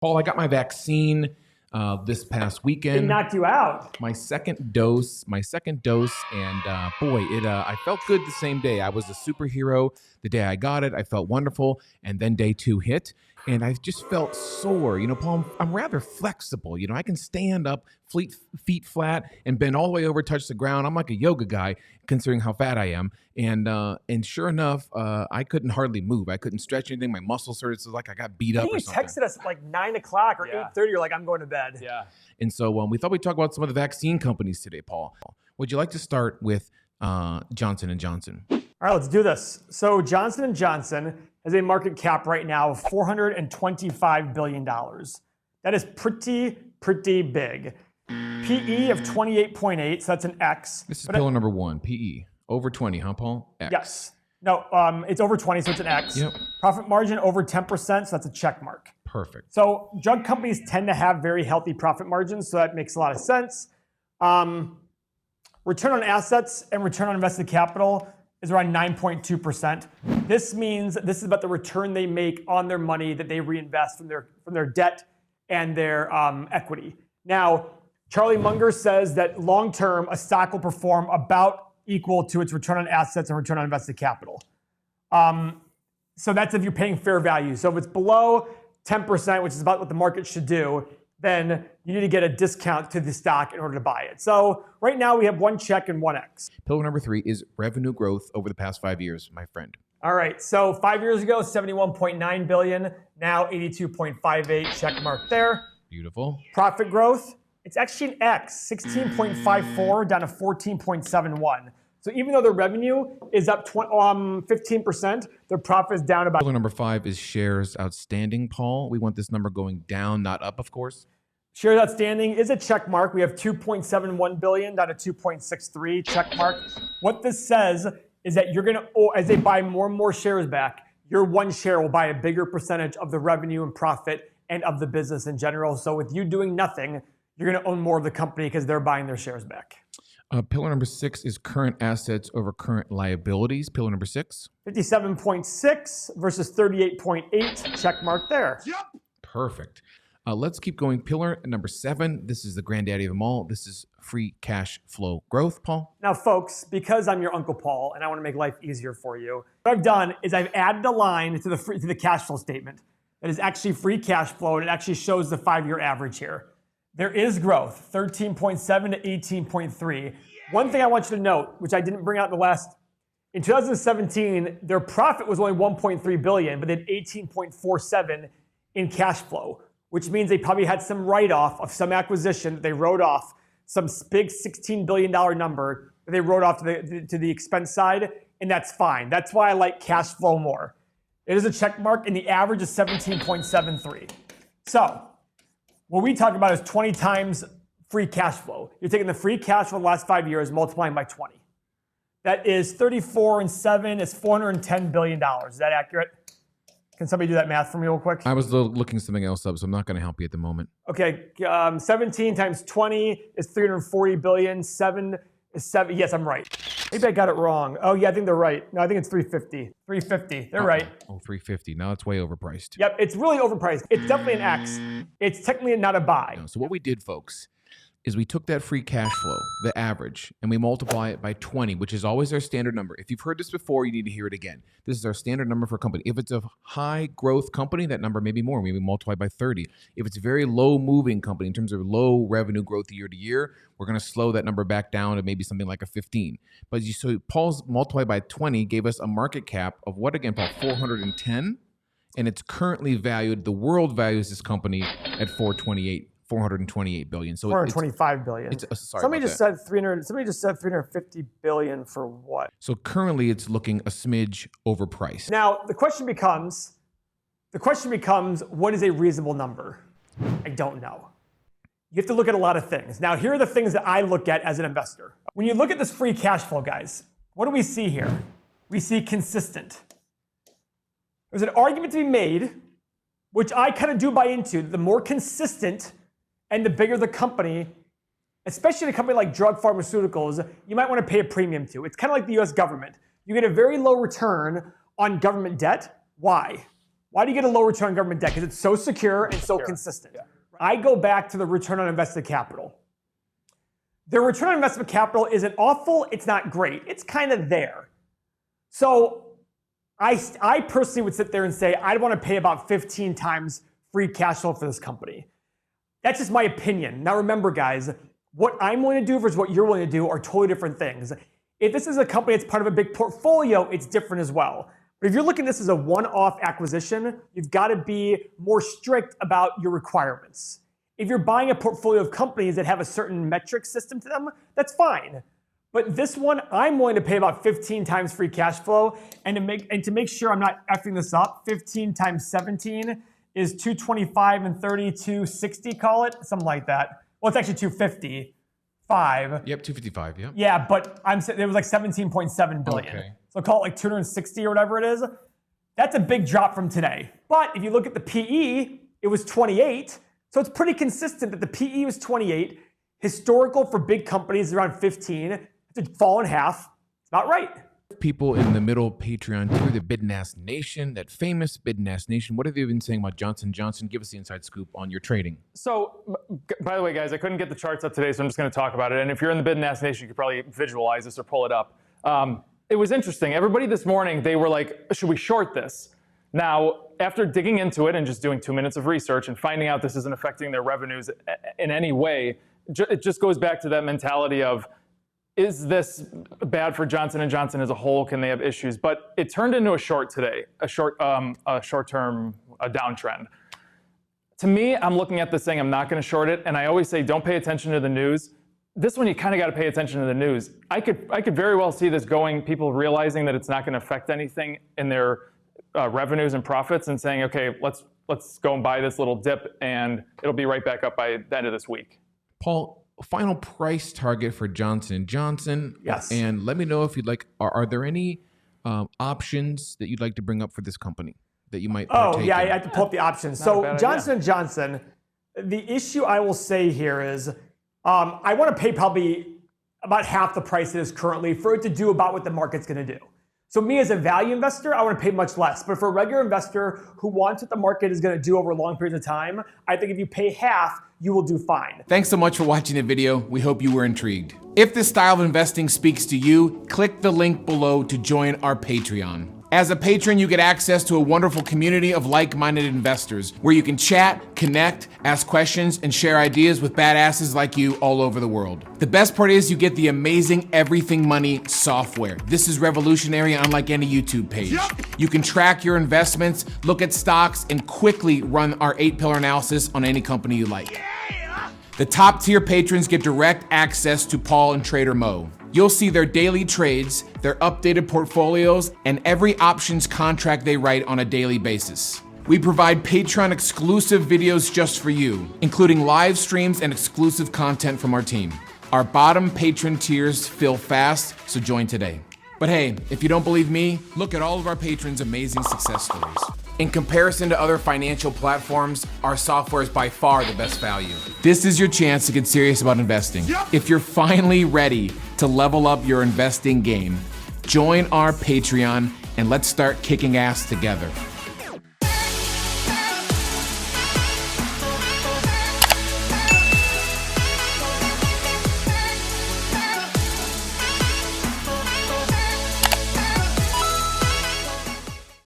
Paul, I got my vaccine this past weekend. It knocked you out. My second dose, and boy, I felt good the same day. I was a superhero the day I got it. I felt wonderful, and then day 2 hit, and I just felt sore. You know, Paul, I'm rather flexible. You know, I can stand up, feet flat, and bend all the way over, touch the ground. I'm like a yoga guy, considering how fat I am. And sure enough, I couldn't hardly move. I couldn't stretch anything. My muscles hurt. It's like I got beat up or something. You texted us at like 9 o'clock or 8:30. You're like, I'm going to bed. Yeah. And so we thought we'd talk about some of the vaccine companies today, Paul. Would you like to start with Johnson & Johnson? All right, let's do this. So Johnson & Johnson has a market cap right now of $425 billion. That is pretty big. PE of 28.8, so that's an X. This is pillar number 1, PE. Over 20, huh, Paul? X. Yes. No, it's over 20, so it's an X. Yep. Profit margin over 10%, so that's a check mark. Perfect. So drug companies tend to have very healthy profit margins, so that makes a lot of sense. Return on assets and return on invested capital is around 9.2%. This means this is about the return they make on their money that they reinvest from their debt and their equity. Now, Charlie Munger says that long-term, a stock will perform about equal to its return on assets and return on invested capital. So that's if you're paying fair value. So if it's below 10%, which is about what the market should do, then you need to get a discount to the stock in order to buy it. So right now we have 1 check and 1 X. Pillar number 3 is revenue growth over the past 5 years, my friend. All right, so 5 years ago, 71.9 billion, now 82.58, check mark there. Beautiful. Profit growth, it's actually an X, 16.54 down to 14.71. So even though their revenue is up 15%, their profit is down about... Pillar number 5 is shares outstanding, Paul. We want this number going down, not up, of course. Shares outstanding is a check mark. We have 2.71 billion down to 2.63, check mark. What this says is that you're going to, as they buy more and more shares back, your 1 share will buy a bigger percentage of the revenue and profit and of the business in general. So with you doing nothing, you're going to own more of the company because they're buying their shares back. Pillar number 6 is current assets over current liabilities. Pillar number 6. 57.6 versus 38.8. Check mark there. Yep. Perfect. Let's keep going. Pillar number 7. This is the granddaddy of them all. This is free cash flow growth, Paul. Now, folks, because I'm your Uncle Paul and I want to make life easier for you, what I've done is I've added a line to the cash flow statement that is actually free cash flow, and it actually shows the 5-year average here. There is growth, 13.7 to 18.3. One thing I want you to note, which I didn't bring out in 2017, their profit was only 1.3 billion, but they had 18.47 in cash flow, which means they probably had some write-off of some acquisition that they wrote off, some big $16 billion number that they wrote off to the expense side, and that's fine. That's why I like cash flow more. It is a check mark, and the average is 17.73. So, what we talk about is 20 times free cash flow. You're taking the free cash flow the last 5 years, multiplying by 20. That is 34 and 7 is $410 billion. Is that accurate? Can somebody do that math for me real quick? I was looking something else up, so I'm not going to help you at the moment. Okay, 17 times 20 is 340 billion. 7 is 7. Yes, I'm right. Maybe I got it wrong. Oh, yeah, I think they're right. No, I think it's 350. 350. They're right. Oh, 350. Now it's way overpriced. Yep, it's really overpriced. It's definitely an X. It's technically not a buy. No, so what we did, folks, is we took that free cash flow, the average, and we multiply it by 20, which is always our standard number. If you've heard this before, you need to hear it again. This is our standard number for a company. If it's a high growth company, that number may be more. Maybe multiply by 30. If it's a very low moving company in terms of low revenue growth year to year, we're going to slow that number back down to maybe something like a 15. But so Paul's multiplied by 20 gave us a market cap of what again, Paul? 410, and it's currently valued. The world values this company at 428 billion. So 425 billion. Somebody just said 350 billion for what? So currently it's looking a smidge overpriced. Now the question becomes, what is a reasonable number? I don't know. You have to look at a lot of things. Now here are the things that I look at as an investor. When you look at this free cash flow, guys, what do we see here? We see consistent. There's an argument to be made, which I kind of do buy into. The more consistent and the bigger the company, especially a company like drug pharmaceuticals, you might want to pay a premium to. It's kind of like the US government. You get a very low return on government debt. Why? Why do you get a low return on government debt? Because it's so secure and so consistent. Yeah. I go back to the return on invested capital. The return on investment capital isn't awful, it's not great. It's kind of there. So I personally would sit there and say, I'd want to pay about 15 times free cash flow for this company. That's just my opinion. Now remember, guys, what I'm willing to do versus what you're willing to do are totally different things. If this is a company that's part of a big portfolio, it's different as well. But if you're looking at this as a one-off acquisition, you've got to be more strict about your requirements. If you're buying a portfolio of companies that have a certain metric system to them, that's fine. But this one, I'm willing to pay about 15 times free cash flow, and to make sure I'm not effing this up, 15 times 17 is 225 and 30, 260, call it, something like that. Well, it's actually 255. Yep, 255, yep. Yeah, but it was like 17.7 billion. Okay. So call it like 260 or whatever it is. That's a big drop from today. But if you look at the PE, it was 28. So it's pretty consistent that the PE was 28. Historical for big companies is around 15. It's fall in half. It's about right. People in the middle Patreon tier, the Bidnass Nation, that famous Bidnass Nation. What have you been saying about Johnson & Johnson? Give us the inside scoop on your trading. So, by the way, guys, I couldn't get the charts up today, so I'm just going to talk about it. And if you're in the Bidnass Nation, you could probably visualize this or pull it up. It was interesting. Everybody this morning, they were like, should we short this? Now, after digging into it and just doing 2 minutes of research and finding out this isn't affecting their revenues in any way, it just goes back to that mentality of, is this bad for Johnson & Johnson as a whole? Can they have issues? But it turned into a short today, a short-term downtrend. To me, I'm looking at this saying I'm not going to short it, and I always say don't pay attention to the news. This one, you kind of got to pay attention to the news. I could very well see this going, people realizing that it's not going to affect anything in their revenues and profits, and saying, okay, let's go and buy this little dip, and it'll be right back up by the end of this week. Paul, final price target for Johnson & Johnson. Yes. And let me know if you'd like, are there any options that you'd like to bring up for this company that you might I in? have to pull up the options. So Johnson & Johnson, the issue I will say here is I want to pay probably about half the price it is currently for it to do about what the market's going to do. So me as a value investor, I want to pay much less. But for a regular investor who wants what the market is going to do over long periods of time, I think if you pay half, you will do fine. Thanks so much for watching the video. We hope you were intrigued. If this style of investing speaks to you, click the link below to join our Patreon. As a patron, you get access to a wonderful community of like-minded investors where you can chat, connect, ask questions, and share ideas with badasses like you all over the world. The best part is you get the amazing Everything Money software. This is revolutionary, unlike any YouTube page. You can track your investments, look at stocks, and quickly run our 8-pillar analysis on any company you like. The top tier patrons get direct access to Paul and Trader Mo. You'll see their daily trades, their updated portfolios, and every options contract they write on a daily basis. We provide Patreon exclusive videos just for you, including live streams and exclusive content from our team. Our bottom patron tiers fill fast, so join today. But hey, if you don't believe me, look at all of our patrons' amazing success stories. In comparison to other financial platforms, our software is by far the best value. This is your chance to get serious about investing. If you're finally ready to level up your investing game, join our Patreon and let's start kicking ass together.